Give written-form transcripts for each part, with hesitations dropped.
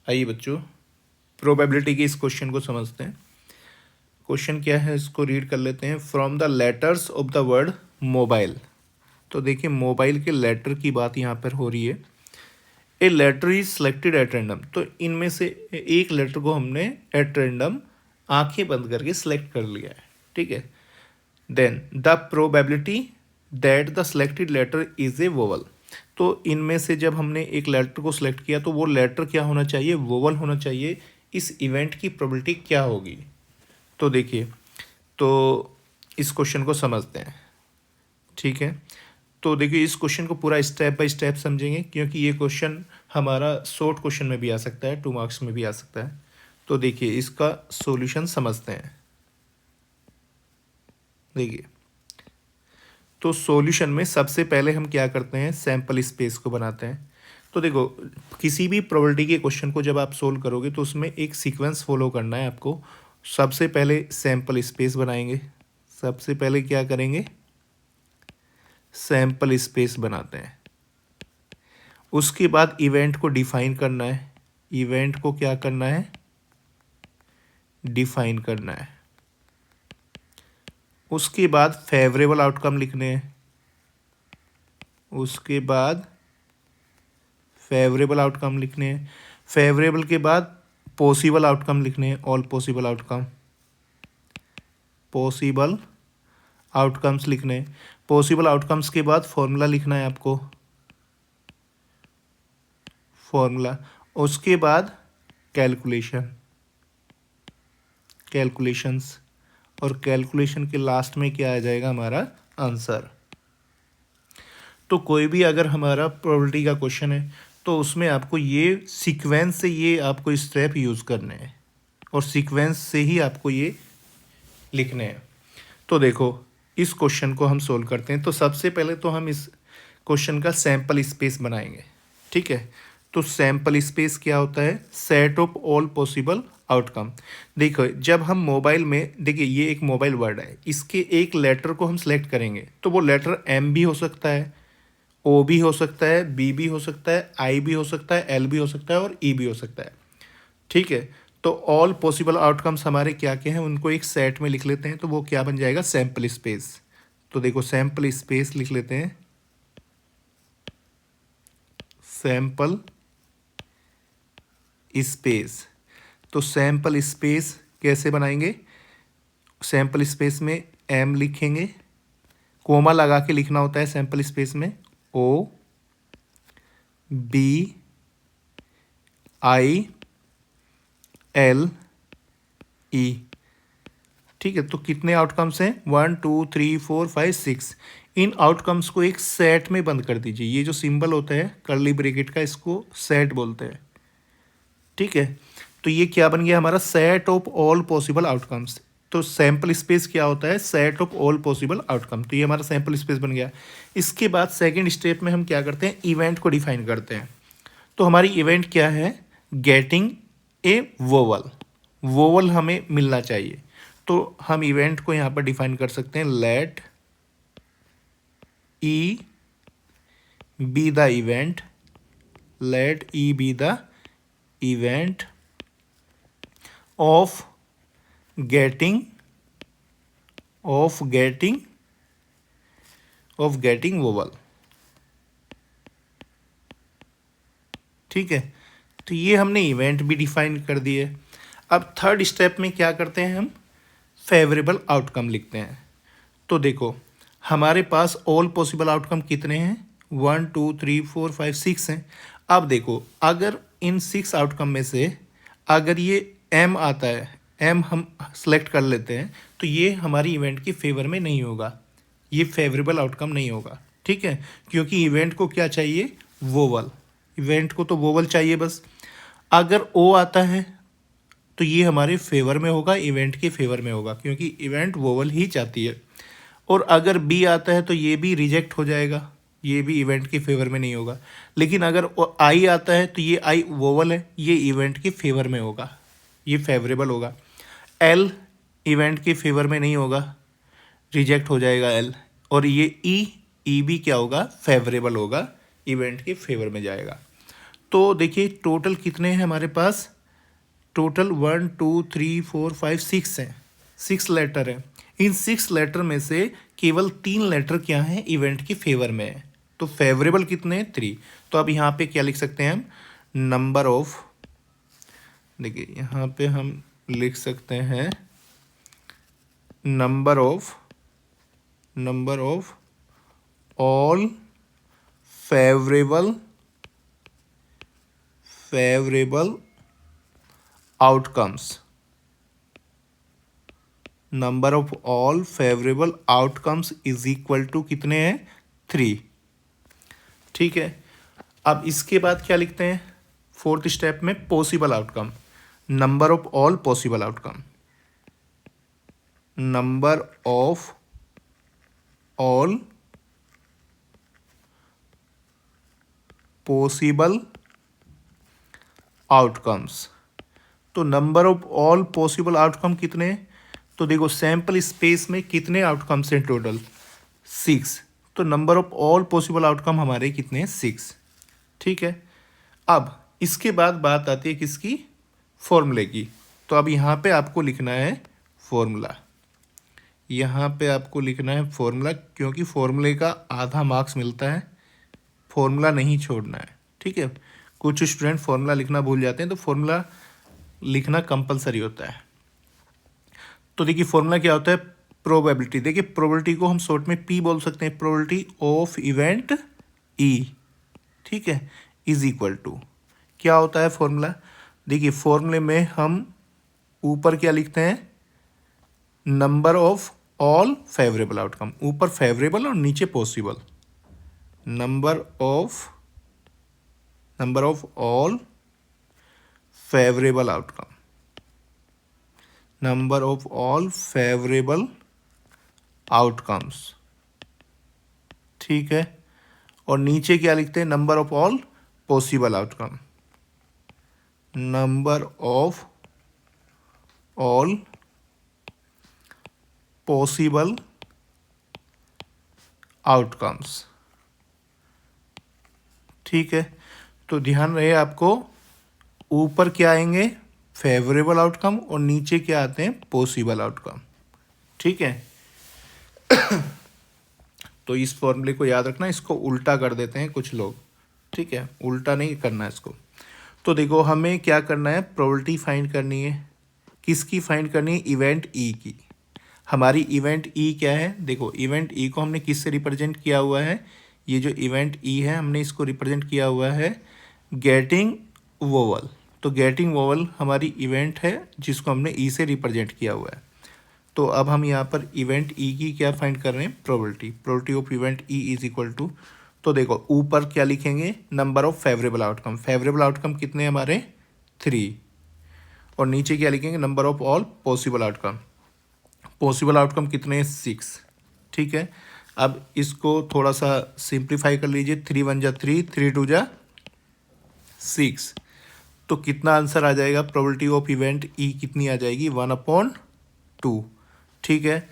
आइए बच्चों, प्रोबेबिलिटी के इस क्वेश्चन को समझते हैं। क्वेश्चन क्या है इसको रीड कर लेते हैं। From the letters of the word mobile. तो देखिए मोबाइल के लेटर की बात यहाँ पर हो रही है। A letter is selected at random. तो इनमें से एक लेटर को हमने एट रैंडम आंखें बंद करके सिलेक्ट कर लिया है, ठीक है। Then the probability that the selected letter is a vowel. तो इनमें से जब हमने एक लेटर को सिलेक्ट किया तो वो लेटर क्या होना चाहिए, वोवल होना चाहिए। इस इवेंट की प्रोबेबिलिटी क्या होगी। तो देखिए, तो इस क्वेश्चन को समझते हैं, ठीक है। तो देखिए इस क्वेश्चन को पूरा स्टेप बाय स्टेप समझेंगे, क्योंकि ये क्वेश्चन हमारा शॉर्ट क्वेश्चन में भी आ सकता है, 2 मार्क्स में भी आ सकता है। तो देखिए इसका सॉल्यूशन समझते हैं। देखिए, तो सॉल्यूशन में सबसे पहले हम क्या करते हैं, सैंपल स्पेस को बनाते हैं। तो देखो, किसी भी प्रोबेबिलिटी के क्वेश्चन को जब आप सोल्व करोगे तो उसमें एक सीक्वेंस फॉलो करना है आपको। सबसे पहले सैंपल स्पेस बनाएंगे। सबसे पहले क्या करेंगे, सैंपल स्पेस बनाते हैं। उसके बाद इवेंट को डिफाइन करना है। इवेंट को क्या करना है, डिफाइन करना है। उसके बाद फेवरेबल आउटकम लिखने हैं। उसके बाद फेवरेबल आउटकम लिखने हैं। फेवरेबल के बाद पॉसिबल आउटकम लिखने हैं, all possible outcome. Possible outcomes लिखने हैं। पॉसिबल आउटकम्स के बाद फॉर्मूला लिखना है आपको, फॉर्मूला। उसके बाद कैलकुलेशन, कैलकुलेशंस। और कैलकुलेशन के लास्ट में क्या आ जाएगा, हमारा आंसर। तो कोई भी अगर हमारा प्रोबेबिलिटी का क्वेश्चन है तो उसमें आपको ये सीक्वेंस से ये आपको स्टेप यूज़ करने हैं और सीक्वेंस से ही आपको ये लिखने हैं। तो देखो इस क्वेश्चन को हम सोल्व करते हैं। तो सबसे पहले तो हम इस क्वेश्चन का सैंपल स्पेस बनाएंगे, ठीक है। तो सैंपल स्पेस क्या होता है, set of all possible outcome. देखो जब हम मोबाइल में, देखिए ये एक मोबाइल वर्ड है, इसके एक लेटर को हम सेलेक्ट करेंगे तो वो लेटर एम भी हो सकता है, ओ भी हो सकता है, बी भी हो सकता है, आई भी हो सकता है, एल भी हो सकता है और ई भी हो सकता है, ठीक है। तो ऑल पॉसिबल आउटकम्स हमारे क्या क्या हैं उनको एक सेट में लिख लेते हैं। तो वो क्या बन जाएगा, सैंपल स्पेस। तो देखो सैंपल स्पेस लिख लेते हैं, सैंपल स्पेस। तो सैंपल स्पेस कैसे बनाएंगे, सैंपल स्पेस में एम लिखेंगे, कोमा लगा के लिखना होता है सैंपल स्पेस में, O B I L E, ठीक है। तो कितने आउटकम्स हैं, 1 2 3 4 5 6। इन आउटकम्स को एक सेट में बंद कर दीजिए। ये जो सिंबल होता है कर्ली ब्रैकेट का, इसको सेट बोलते हैं, ठीक है। तो ये क्या बन गया हमारा, set of all possible outcomes. तो सैंपल स्पेस क्या होता है, set of all possible outcome. तो ये हमारा सैंपल स्पेस बन गया। इसके बाद सेकेंड स्टेप में हम क्या करते हैं, इवेंट को डिफाइन करते हैं। तो हमारी इवेंट क्या है, गेटिंग ए वोवल। वोवल हमें मिलना चाहिए। तो हम इवेंट को यहाँ पर डिफाइन कर सकते हैं, let E be the event, let E be the event of getting vowel, ठीक है। तो ये हमने इवेंट भी डिफाइन कर दिए। अब थर्ड स्टेप में क्या करते हैं, हम फेवरेबल आउटकम लिखते हैं। तो देखो हमारे पास ऑल पॉसिबल आउटकम कितने हैं, 1 2 3 4 5 6 हैं। अब देखो अगर इन 6 आउटकम में से अगर ये एम आता है, एम हम सेलेक्ट कर लेते हैं, तो ये हमारी इवेंट के फेवर में नहीं होगा, ये फेवरेबल आउटकम नहीं होगा, ठीक है। क्योंकि इवेंट को क्या चाहिए, वोवल। इवेंट को तो वोवल चाहिए बस। अगर ओ आता है तो ये हमारे फेवर में होगा, इवेंट के फेवर में होगा, क्योंकि इवेंट वोवल ही चाहती है। और अगर बी आता है तो ये भी रिजेक्ट हो जाएगा, ये भी इवेंट के फेवर में नहीं होगा। लेकिन अगर आई आता है तो ये आई वोवल है, ये इवेंट के फेवर में होगा, ये फेवरेबल होगा। एल इवेंट के फेवर में नहीं होगा, रिजेक्ट हो जाएगा एल। और ये ई भी क्या होगा, फेवरेबल होगा, इवेंट के फेवर में जाएगा। तो देखिए टोटल कितने हैं हमारे पास, टोटल 1 2 3 4 5 6 हैं, 6 लेटर हैं। इन 6 लेटर में से केवल 3 लेटर क्या हैं, इवेंट के फेवर में है। तो फेवरेबल कितने हैं, 3। तो अब यहाँ पे क्या लिख सकते हैं हम, नंबर ऑफ, देखिए यहाँ पे हम लिख सकते हैं number of all favourable outcomes, number of all favourable outcomes is equal to कितने हैं, 3। ठीक है, अब इसके बाद क्या लिखते हैं, फोर्थ स्टेप में possible outcome, number of all possible outcome, number of all possible outcomes. तो number of all possible outcome कितने हैं, तो देखो सैंपल स्पेस में कितने आउटकम्स हैं टोटल, 6। तो number of all possible outcome हमारे कितने हैं, 6। ठीक है, अब इसके बाद बात आती है किसकी, फॉर्मूले की। तो अब यहाँ पे आपको लिखना है फॉर्मूला, यहाँ पे आपको लिखना है फॉर्मूला, क्योंकि फॉर्मूले का आधा मार्क्स मिलता है, फॉर्मूला नहीं छोड़ना है। ठीक है, कुछ स्टूडेंट फॉर्मूला लिखना भूल जाते हैं, तो फॉर्मूला लिखना कंपलसरी होता है। तो देखिए फॉर्मूला क्या होता है, प्रोबेबिलिटी। देखिए प्रोबेबिलिटी को हम शॉर्ट में पी बोल सकते हैं, प्रोबेबिलिटी ऑफ इवेंट ई, ठीक है, इज इक्वल टू, क्या होता है फॉर्मूला, देखिए फॉर्मूले में हम ऊपर क्या लिखते हैं, number of all favourable outcome, ऊपर फेवरेबल और नीचे possible, number of all favourable outcome, number of all favourable outcomes. ठीक है, और नीचे क्या लिखते हैं, number of all possible outcome, number of all possible outcomes. ठीक है, तो ध्यान रहे आपको, ऊपर क्या आएंगे, फेवरेबल आउटकम, और नीचे क्या आते हैं, पॉसिबल आउटकम। ठीक है, तो इस फॉर्मूले को याद रखना, इसको उल्टा कर देते हैं कुछ लोग। ठीक है, उल्टा नहीं करना है इसको। तो देखो हमें क्या करना है, प्रोबेबिलिटी फाइंड करनी है, किसकी फाइंड करनी है, इवेंट ई की। हमारी इवेंट ई क्या है, देखो इवेंट ई को हमने किससे रिप्रेजेंट किया हुआ है, ये जो इवेंट ई है हमने इसको रिप्रेजेंट किया हुआ है गेटिंग वोवल। तो गेटिंग वोवल हमारी इवेंट है जिसको हमने ई से रिप्रेजेंट किया हुआ है। तो अब हम यहाँ पर इवेंट ई की क्या फाइंड कर रहे हैं, probability of event E is equal to, तो देखो ऊपर क्या लिखेंगे, number of favourable outcome, favourable outcome कितने हमारे, 3, और नीचे क्या लिखेंगे, number of all possible outcome, possible outcome कितने हैं, 6। ठीक है, अब इसको थोड़ा सा सिंप्लीफाई कर लीजिए, 3 1 जा 3, 3 2 जा 6, तो कितना आंसर आ जाएगा, प्रोबेबिलिटी ऑफ इवेंट ई कितनी आ जाएगी, 1/2। ठीक है,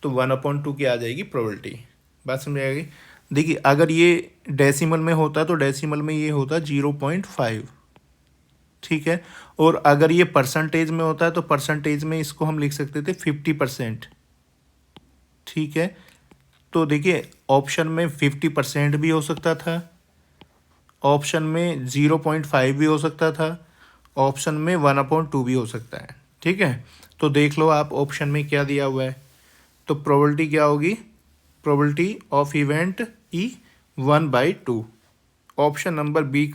तो 1/2 क्या आ जाएगी प्रोबेबिलिटी, बात समझ आएगी। देखिए अगर ये डेसिमल में होता तो डेसिमल में ये होता 0.5। ठीक है, और अगर ये परसेंटेज में होता है तो परसेंटेज में इसको हम लिख सकते थे 50%। ठीक है, तो देखिए ऑप्शन में 50% भी हो सकता था, ऑप्शन में 0.5 भी हो सकता था, ऑप्शन में 1/2 भी हो सकता है। ठीक है, तो देख लो आप ऑप्शन में क्या दिया हुआ है, तो प्रोबेबिलिटी क्या होगी, probability of event E 1/2, option number B.